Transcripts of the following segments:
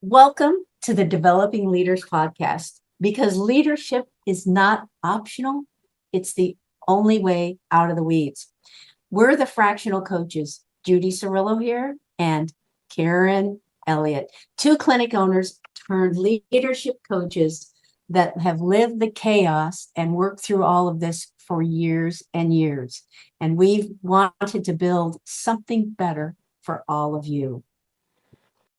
Welcome to the Developing Leaders podcast because leadership is not optional, it's the only way out of the weeds. We're the fractional coaches, Judy Cirillo here and Karen Elliott, two clinic owners turned leadership coaches that have lived the chaos and worked through all of this for years and years. And we've wanted to build something better for all of you.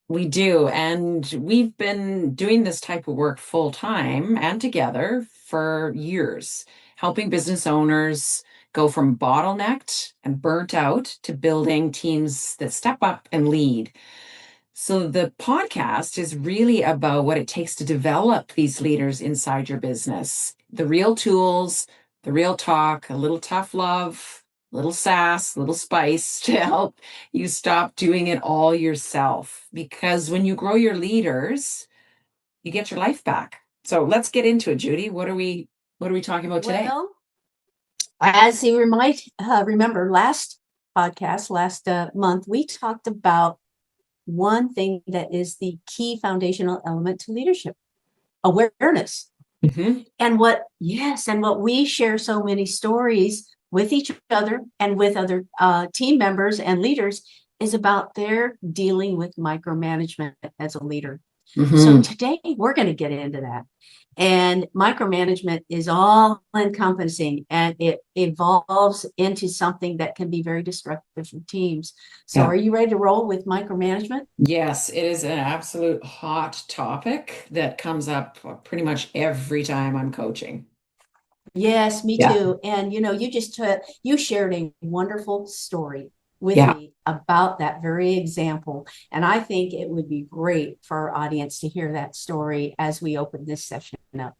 We do. And we've been doing this type of work full time and together for years, helping business owners go from bottlenecked and burnt out to building teams that step up and lead. So the podcast is really about what it takes to develop these leaders inside your business, the real tools, the real talk, a little tough love, a little sass, a little spice to help you stop doing it all yourself. Because when you grow your leaders, you get your life back. So let's get into it, Judy. What are we talking about today? Well, as you might remember, last podcast, last month, we talked about one thing that is the key foundational element to leadership, awareness. And what we share so many stories with each other and with other team members and leaders is about their dealing with micromanagement as a leader. So today we're going to get into that. And micromanagement is all encompassing and it evolves into something that can be very destructive for teams. So Yeah. are you ready to roll with micromanagement? Yes, it is an absolute hot topic that comes up pretty much every time I'm coaching. Yes, me Yeah. too. And you shared a wonderful story with Yeah. me about that very example. And I think it would be great for our audience to hear that story as we open this session up.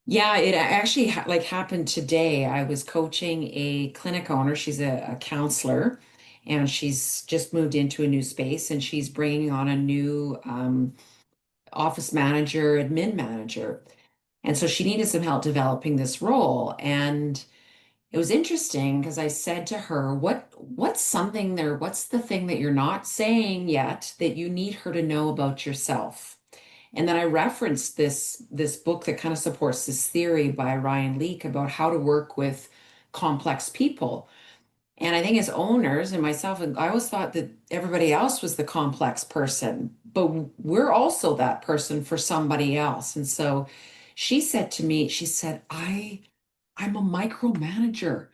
Yeah, it actually happened today. I was coaching a clinic owner. She's a counselor, and she's just moved into a new space, and she's bringing on a new office manager, admin manager. And so she needed some help developing this role. And it was interesting because I said to her, what's something there, what's the thing that you're not saying yet that you need her to know about yourself? And then I referenced this book that kind of supports this theory by Ryan Leake about how to work with complex people. And I think as owners and myself, and I always thought that everybody else was the complex person, but we're also that person for somebody else. And so she said to me, she said, I'm a micromanager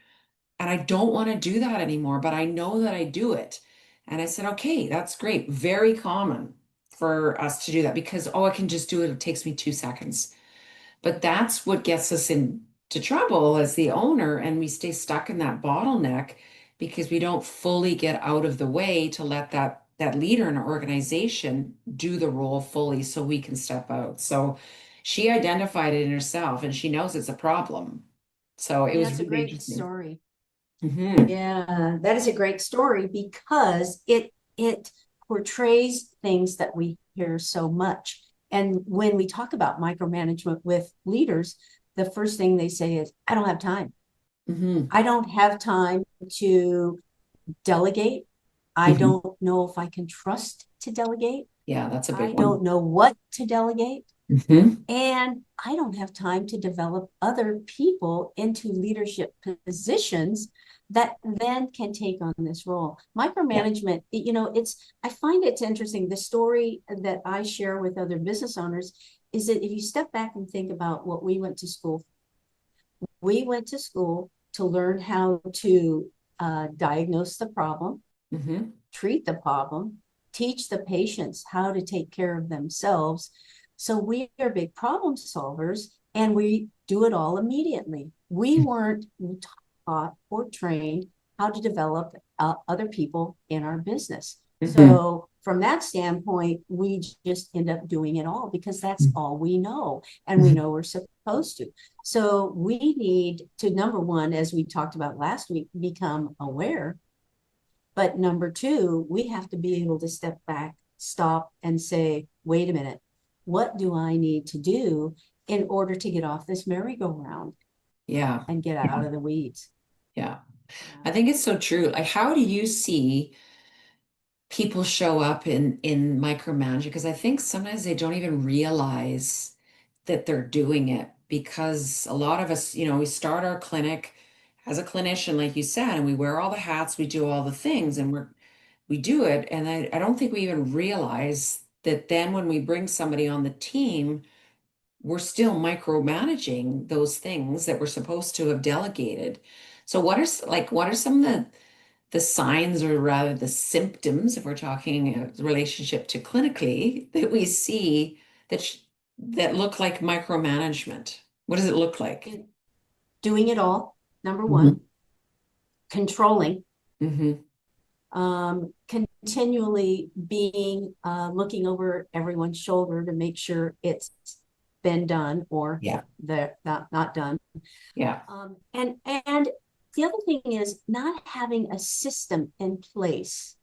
and I don't want to do that anymore, but I know that I do it. And I said, okay, that's great. Very common for us to do that because, oh, I can just do it. It takes me 2 seconds. But that's what gets us into trouble as the owner. And we stay stuck in that bottleneck because we don't fully get out of the way to let that leader in our organization do the role fully so we can step out. So she identified it in herself and she knows it's a problem. So it Yeah, was it's a really great interesting. story. Hmm. Yeah, that is a great story because it portrays things that we hear so much. And when we talk about micromanagement with leaders, the first thing they say is, I don't have time. Hmm. I don't have time to delegate. I Hmm. don't know if I can trust to delegate. Yeah, that's a I big one. don't know what to delegate. Hmm. And I don't have time to develop other people into leadership positions that then can take on this role. Yeah. Micromanagement, I find it's interesting. The story that I share with other business owners is that if you step back and think about what we went to school to learn how to diagnose the problem, Hmm. treat the problem, teach the patients how to take care of themselves. So we are big problem solvers and we do it all immediately. We weren't taught or trained how to develop other people in our business. Hmm. So from that standpoint, we just end up doing it all because that's all we know and we know we're supposed to. So we need to, number one, as we talked about last week, become aware. But number two, we have to be able to step back, stop, and say, wait a minute, what do I need to do in order to get off this merry-go-round Yeah. and get out of the weeds? Yeah. Yeah. I think it's so true. Like, how do you see people show up in micromanaging, because I think sometimes they don't even realize that they're doing it, because a lot of us, we start our clinic as a clinician, like you said, and we wear all the hats, we do all the things, and we do it. And I don't think we even realize that then when we bring somebody on the team, we're still micromanaging those things that we're supposed to have delegated. So what are some of the signs, or rather the symptoms, if we're talking a relationship to clinically, that we see that look like micromanagement? What does it look like? And doing it all, number Hmm. one, controlling, Hmm. continually being looking over everyone's shoulder to make sure it's been done or Yeah. they're not done. Yeah. And the other thing is not having a system in place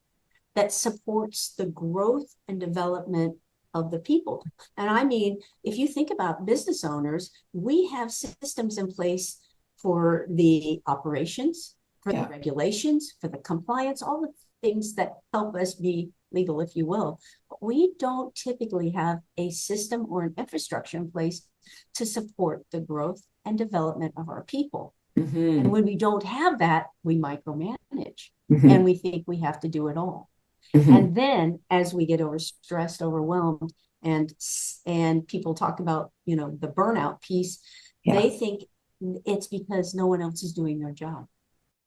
that supports the growth and development of the people. And I mean, if you think about business owners, we have systems in place for the operations, for the Yeah. regulations, for the compliance, all the things that help us be legal, if you will. But we don't typically have a system or an infrastructure in place to support the growth and development of our people. And Hmm. when we don't have that, we micromanage and Hmm. we think we have to do it all. Hmm. And then as we get overstressed, overwhelmed, and people talk about, the burnout piece, Yeah. they think it's because no one else is doing their job.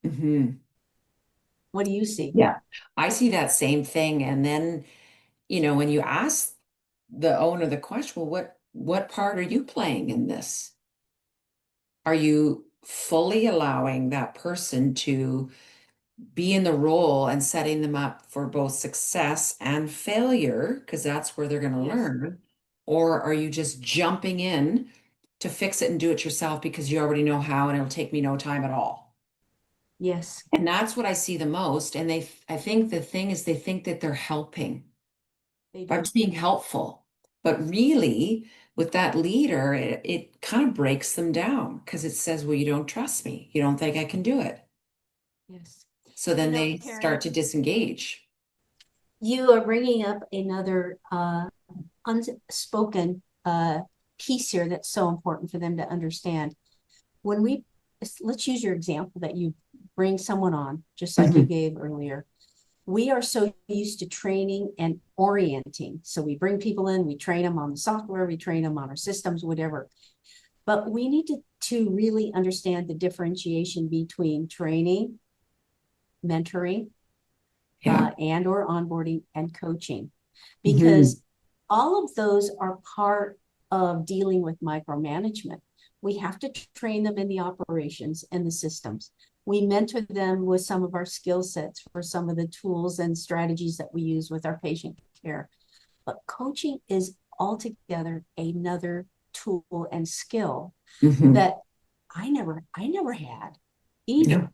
Hmm. What do you see? Yeah. I see that same thing. And then, when you ask the owner the question, well, what part are you playing in this? Are you fully allowing that person to be in the role and setting them up for both success and failure, because that's where they're going to Yes. learn? Or are you just jumping in to fix it and do it yourself because you already know how and it'll take me no time at all? Yes, And that's what I see the most. And I think the thing is, they think that they're helping they by do. just being helpful. But really, with that leader, it kind of breaks them down, because it says, well, you don't trust me. You don't think I can do it. Yes. So then they Karen, start to disengage. you are bringing up another unspoken piece here that's so important for them to understand. When we Let's use your example that you bring someone on, just like you Mhm. gave earlier. We are so used to training and orienting. So we bring people in, we train them on the software, we train them on our systems, whatever. But we need to really understand the differentiation between training, mentoring, Yeah. and or onboarding and coaching, Hmm. because all of those are part of dealing with micromanagement. We have to train them in the operations and the systems. We mentor them with some of our skill sets for some of the tools and strategies that we use with our patient care. But coaching is altogether another tool and skill Hmm. that I never had Yeah. either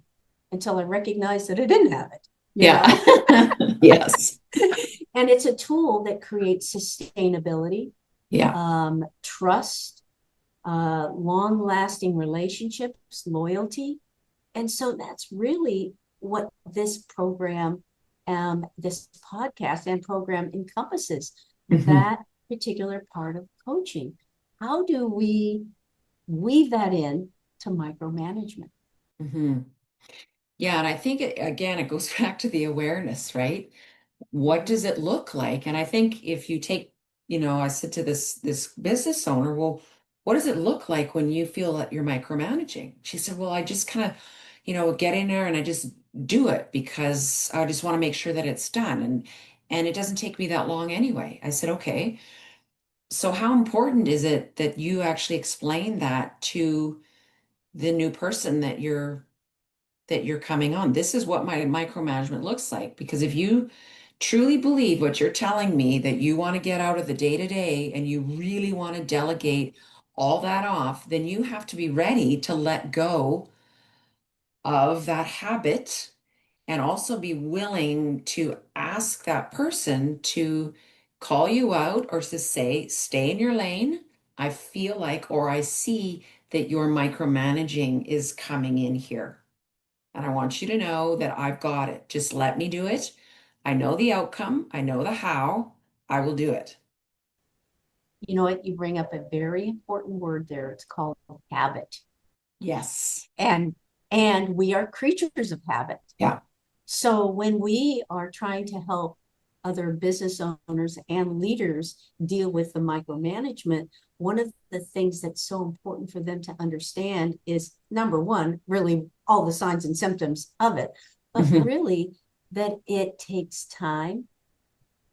until I recognized that I didn't have it, you Yeah. know? Yes. And it's a tool that creates sustainability, Yeah. trust, long lasting relationships, loyalty. And so that's really what this program, this podcast and program encompasses, Hmm. that particular part of coaching. How do we weave that in to micromanagement? Hmm. Yeah. And I think again, it goes back to the awareness, right? What Mm-hmm. does it look like? And I think if you take, I said to this business owner, well, what does it look like when you feel that you're micromanaging? She said, well, I just kind of, get in there and I just do it because I just want to make sure that it's done. And it doesn't take me that long anyway. I said, okay. So how important is it that you actually explain that to the new person that you're coming on? This is what my micromanagement looks like. Because if you truly believe what you're telling me, that you want to get out of the day to day and you really want to delegate all that off, then you have to be ready to let go of that habit, and also be willing to ask that person to call you out, or to say, stay in your lane. I feel like, or I see that your micromanaging is coming in here. And I want you to know that I've got it. Just let me do it. I know the outcome, I know the how, I will do it. You know what? You bring up a very important word there. It's called habit. Yes. And we are creatures of habit. Yeah. So when we are trying to help other business owners and leaders deal with the micromanagement, one of the things that's so important for them to understand is number one, really all the signs and symptoms of it, but Mhm. really that it takes time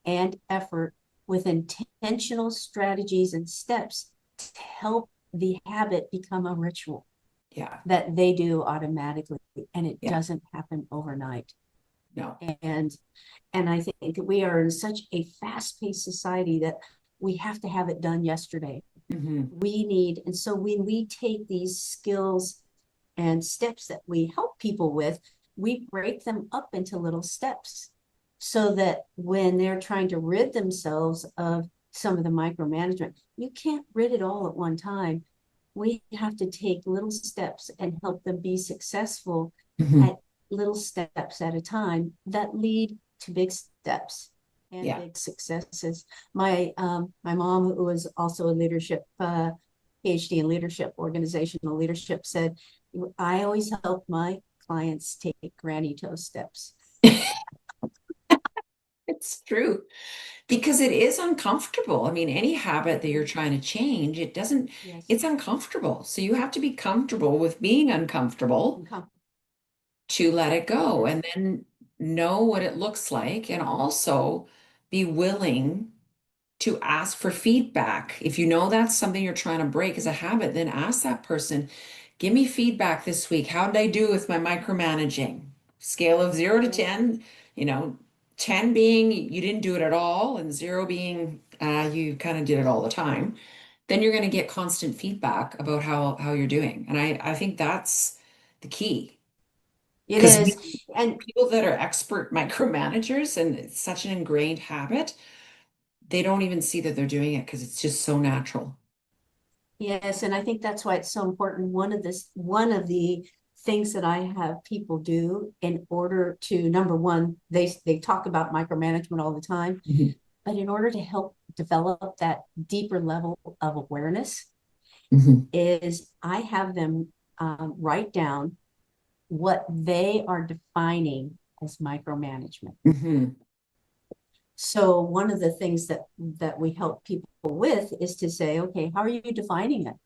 and effort with intentional strategies and steps to help the habit become a ritual Yeah. that they do automatically, and it Yeah. doesn't happen overnight. No. And I think we are in such a fast-paced society that we have to have it done yesterday. Hmm. We need, and so when we take these skills and steps that we help people with, we break them up into little steps so that when they're trying to rid themselves of some of the micromanagement, you can't rid it all at one time. We have to take little steps and help them be successful Hmm. at little steps at a time that lead to big steps and Yeah. big successes. My mom, who was also a leadership PhD in leadership, organizational leadership, said, I always help my clients take granny toe steps. It's true because it is uncomfortable. I mean, any habit that you're trying to change, Yes. it's uncomfortable. So you have to be comfortable with being uncomfortable to let it go Yes. and then know what it looks like and also be willing to ask for feedback. If you know that's something you're trying to break as a habit, then ask that person, give me feedback this week. How did I do with my micromanaging? Scale of 0 to Yes. 10, you know, 10 being you didn't do it at all, and 0 being you kind of did it all the time. Then you're going to get constant feedback about how you're doing. And I think that's the key. It Because is. And people that are expert micromanagers and it's such an ingrained habit, they don't even see that they're doing it because it's just so natural. yes, and I think that's why it's so important. One of the things that I have people do in order to, number one, they talk about micromanagement all the time, Mhm. but in order to help develop that deeper level of awareness, Mhm. is I have them write down what they are defining as micromanagement. Mhm. So one of the things that we help people with is to say, okay, how are you defining it?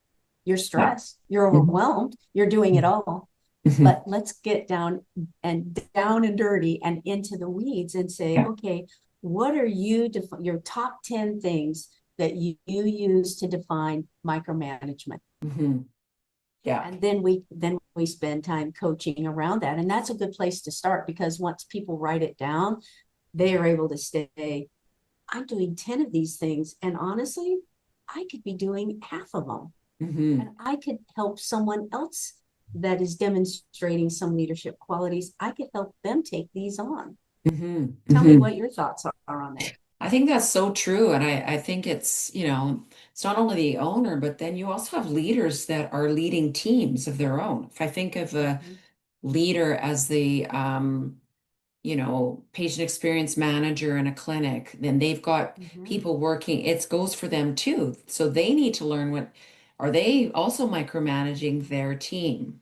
You're Yeah. stressed, you're Mhm. overwhelmed, you're doing it all. Mhm. But let's get down and dirty and into the weeds and say, Yeah. okay, what are your top 10 things that you use to define micromanagement? Mhm. Yeah. And then we spend time coaching around that. And that's a good place to start, because once people write it down, they are able to say, I'm doing 10 of these things. And honestly, I could be doing half of them. And Mhm. I could help someone else that is demonstrating some leadership qualities. I could help them take these on. Mhm. Tell me Mhm. what your thoughts are on that. I think that's so true. And I think it's not only the owner, but then you also have leaders that are leading teams of their own. If I think of a Mhm. leader as the patient experience manager in a clinic, then they've got Mhm. people working, it goes for them too. So they need to learn are they also micromanaging their team?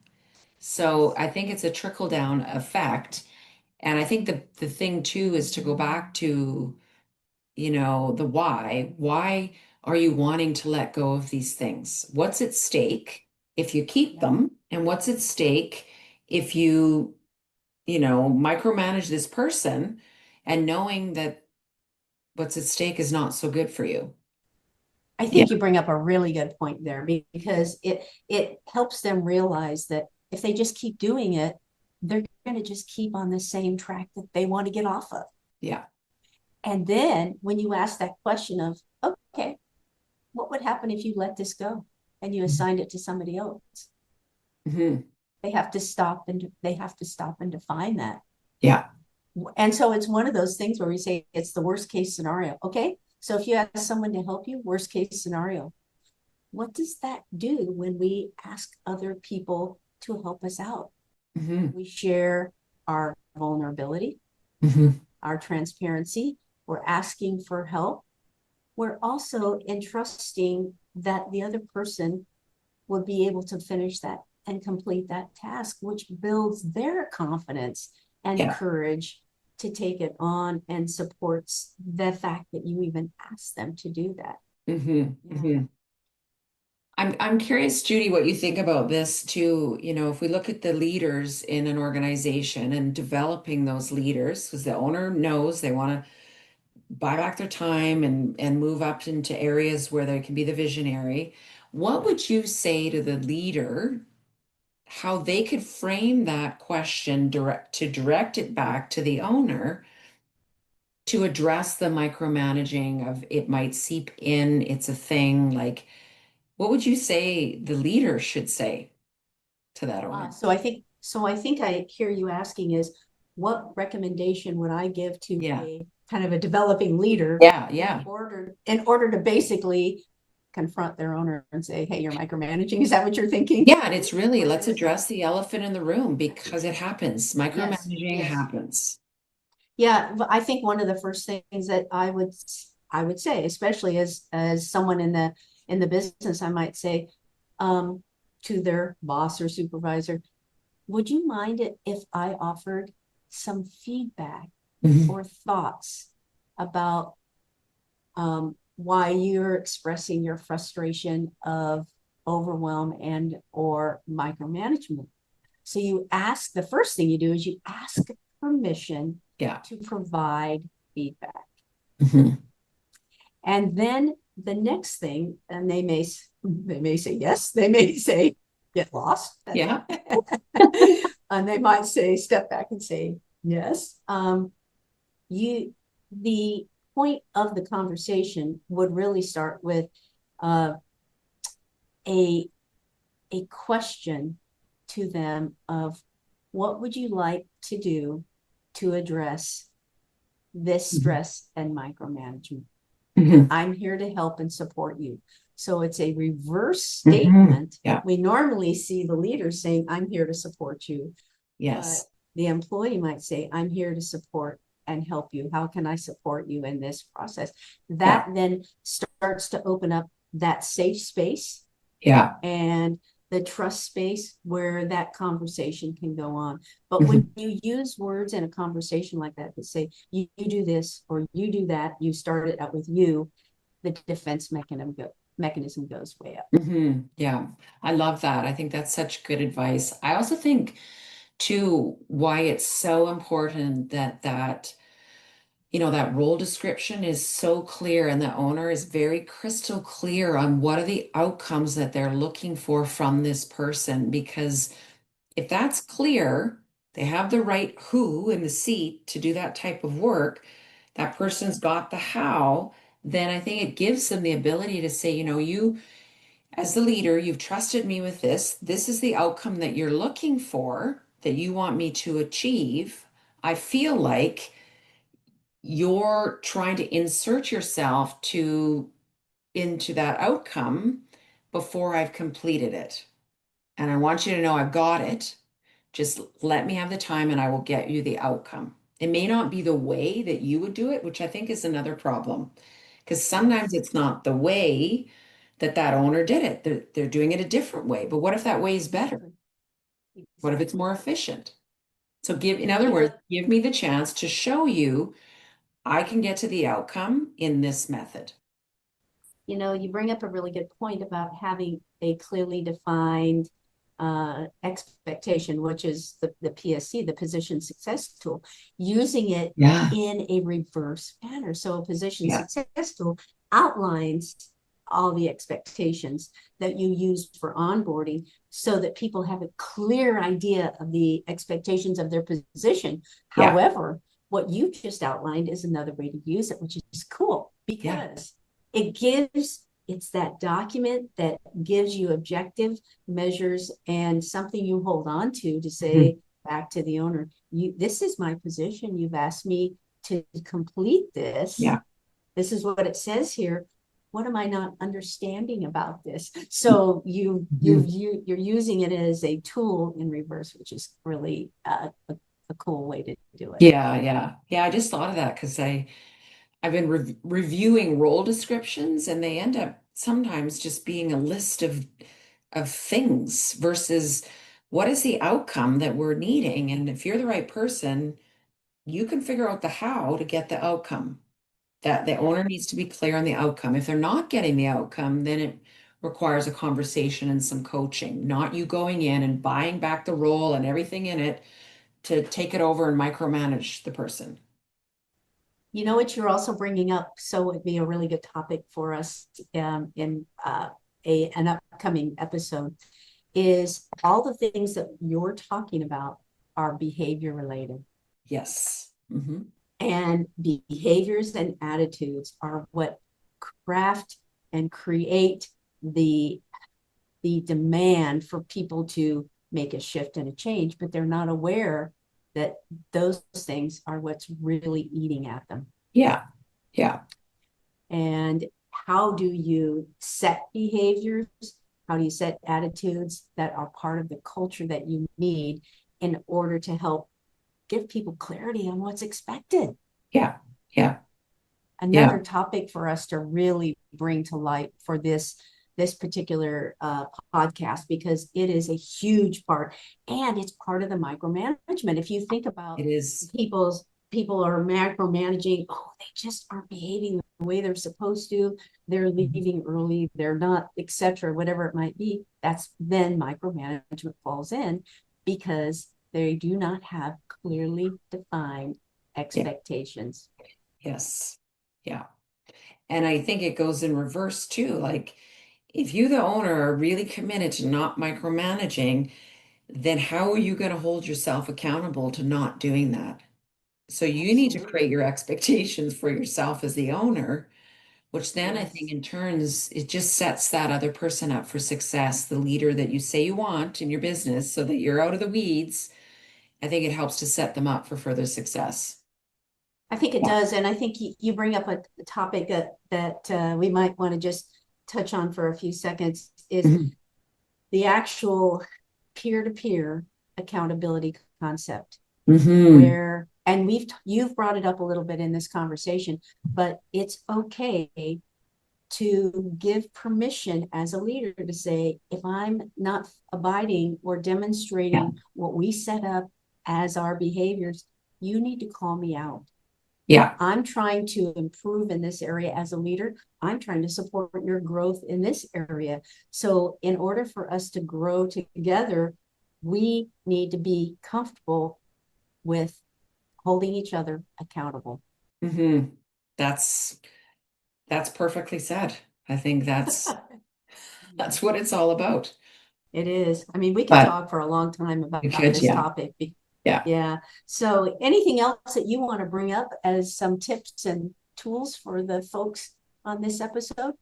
So Yes. I think it's a trickle down effect. And I think the thing too is to go back to, the why. Why are you wanting to let go of these things? What's at stake if you keep Yep. them? And what's at stake if micromanage this person and knowing that what's at stake is not so good for you. I Yeah. think you bring up a really good point there, because it helps them realize that if they just keep doing it, they're going to just keep on the same track that they want to get off of. Yeah. And then when you ask that question of, okay, what would happen if you let this go and you assigned it to somebody else? Hmm. They have to stop and define that. Yeah. And so it's one of those things where we say it's the worst case scenario. Okay, so if you ask someone to help you, worst case scenario, what does that do when we ask other people to help us out? Hmm. We share our vulnerability, Hmm. our transparency, we're asking for help. We're also entrusting that the other person will be able to finish that and complete that task, which builds their confidence and courage to take it on and supports the fact that you even asked them to do that. I'm curious, Judy, what you think about this too. If we look at the leaders in an organization and developing those leaders, because the owner knows they want to buy back their time and move up into areas where they can be the visionary. What would you say to the leader, how they could frame that question direct it back to the owner to address the micromanaging of it might seep in, it's a thing, like what would you say the leader should say to that owner? So I think I hear you asking is, what recommendation would I give to a kind of a developing leader in order to basically confront their owner and say, hey, you're micromanaging? Is that what you're thinking? Yeah, and it's really, let's address the elephant in the room because it happens. Micromanaging happens. Yeah, but I think one of the first things that I would say, especially as someone in the business, I might say to their boss or supervisor, would you mind it if I offered some feedback or thoughts about why you're expressing your frustration of overwhelm and or micromanagement? So the first thing you do is you ask permission to provide feedback. And then the next thing, and they may say yes, they may say get lost. Yeah. And they might say step back and say yes. The point of the conversation would really start with a question to them of, what would you like to do to address this stress and micromanagement? I'm here to help and support you. So it's a reverse statement. We normally see the leader saying, I'm here to support you. Yes. But the employee might say, I'm here to support and help you. How can I support you in this process? That then starts to open up that safe space. And the trust space where that conversation can go on. But when you use words in a conversation like that say, you do this or you do that, you start it out with you, the defense mechanism goes way up. Yeah, I love that. I think that's such good advice. I also think too, why it's so important that role description is so clear and the owner is very crystal clear on what are the outcomes that they're looking for from this person. Because if that's clear, they have the right who in the seat to do that type of work, that person's got the how, then I think it gives them the ability to say, you as the leader, you've trusted me with this. This is the outcome that you're looking for, that you want me to achieve. I feel like you're trying to insert yourself into that outcome before I've completed it. And I want you to know I've got it. Just let me have the time and I will get you the outcome. It may not be the way that you would do it, which I think is another problem. Because sometimes it's not the way that owner did it. They're doing it a different way. But what if that way is better? What if it's more efficient? So in other words, give me the chance to show you I can get to the outcome in this method. You bring up a really good point about having a clearly defined expectation, which is the PSC, the position success tool, using it in a reverse manner. So a position success tool outlines all the expectations that you use for onboarding so that people have a clear idea of the expectations of their position. However, what you just outlined is another way to use it, which is cool because it's that document that gives you objective measures and something you hold on to say back to the owner, this is my position. You've asked me to complete this. This is what it says here. What am I not understanding about this? So you're using it as a tool in reverse, which is really a cool way to do it. Yeah. I just thought of that because I've been reviewing role descriptions, and they end up sometimes just being a list of things versus what is the outcome that we're needing. And if you're the right person, you can figure out the how to get the outcome. That the owner needs to be clear on the outcome. If they're not getting the outcome, then it requires a conversation and some coaching, not you going in and buying back the role and everything in it to take it over and micromanage the person. You know what you're also bringing up, so it would be a really good topic for us in an upcoming episode, is all the things that you're talking about are behavior related. Yes. And behaviors and attitudes are what craft and create the demand for people to make a shift and a change, but they're not aware that those things are what's really eating at them. Yeah. Yeah. And how do you set behaviors? How do you set attitudes that are part of the culture that you need in order to help give people clarity on what's expected? Yeah. Yeah. Another topic for us to really bring to light for this particular podcast, because it is a huge part and it's part of the micromanagement. If you think about It is. people are micromanaging, oh, they just aren't behaving the way they're supposed to, they're leaving early, they're not, etc., whatever it might be. That's then micromanagement falls in, because they do not have clearly defined expectations. Yes. Yeah. And I think it goes in reverse too. Like, if you, the owner, are really committed to not micromanaging, then how are you going to hold yourself accountable to not doing that? So you need to create your expectations for yourself as the owner, which then I think in turns, it just sets that other person up for success, the leader that you say you want in your business so that you're out of the weeds. I think it helps to set them up for further success. I think it does. And I think you bring up a topic that we might want to just touch on for a few seconds, is the actual peer-to-peer accountability concept, where, and you've brought it up a little bit in this conversation, but it's okay to give permission as a leader to say, if I'm not abiding or demonstrating what we set up as our behaviors, you need to call me out. Yeah. I'm trying to improve in this area as a leader. I'm trying to support your growth in this area. So in order for us to grow together, we need to be comfortable with holding each other accountable. That's perfectly said. I think that's what it's all about. It is. I mean, we could talk for a long time about this topic. Yeah. So anything else that you want to bring up as some tips and tools for the folks on this episode?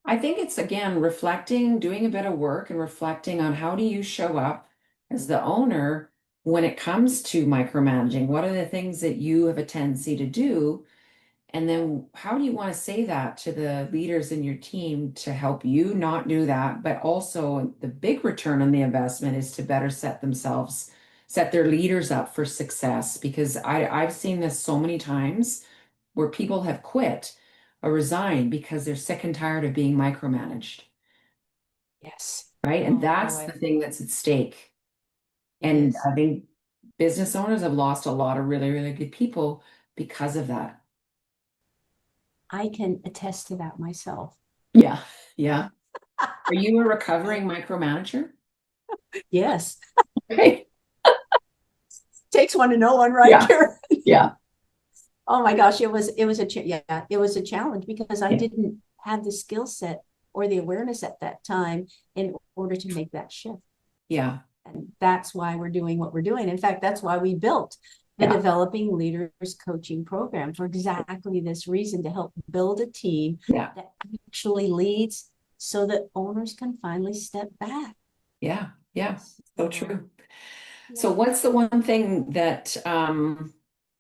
I think it's, again, reflecting, doing a bit of work and reflecting on how do you show up as the owner when it comes to micromanaging? What are the things that you have a tendency to do? And then how do you want to say that to the leaders in your team to help you not do that? But also the big return on the investment is to better set their leaders up for success. Because I've seen this so many times where people have quit or resigned because they're sick and tired of being micromanaged. Yes. Right. And that's the thing that's at stake. And I think business owners have lost a lot of really, really good people because of that. I can attest to that myself. Yeah. Yeah. Are you a recovering micromanager? Yes. Okay. Takes one to know one, right, Karen? Yeah. Oh my gosh, it was a challenge, because I didn't have the skill set or the awareness at that time in order to make that shift. Yeah. And that's why we're doing what we're doing. In fact, that's why we built the Developing Leaders Coaching Program, for exactly this reason, to help build a team that actually leads so that owners can finally step back. Yeah. Yeah. So true. So what's the one thing that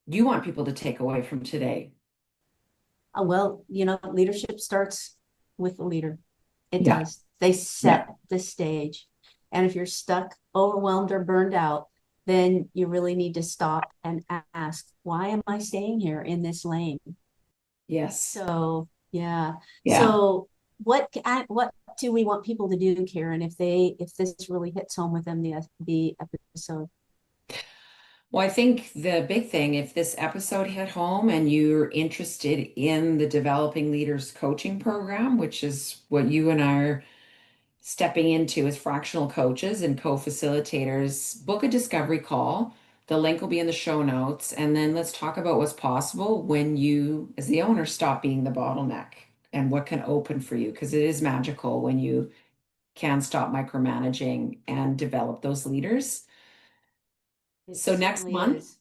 you want people to take away from today? Well, leadership starts with the leader. It does. They set the stage. And if you're stuck, overwhelmed, or burned out, then you really need to stop and ask, why am I staying here in this lane? Yes. So, yeah. Yeah. So what do we want people to do, Karen, if this really hits home with them, the episode? Well, I think the big thing, if this episode hit home and you're interested in the Developing Leaders Coaching Program, which is what you and I are stepping into as fractional coaches and co-facilitators, book a discovery call. The link will be in the show notes. And then let's talk about what's possible when you, as the owner, stop being the bottleneck and what can open for you, because it is magical when you can stop micromanaging and develop those leaders. It So next certainly month, is.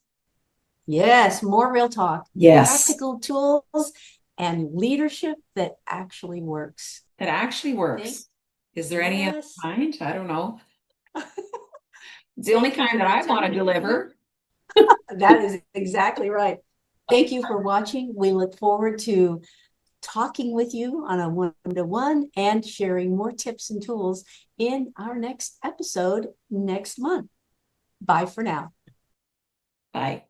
Yes, more real talk, yes, practical tools, and leadership that actually works. that actually Thank, works. Is there any other yes. kind? I don't know. It's the only Thank you kind for that I want to watching. deliver. That is exactly right. Thank you for watching. We look forward to talking with you on a one-to-one and sharing more tips and tools in our next episode next month. Bye for now. Bye.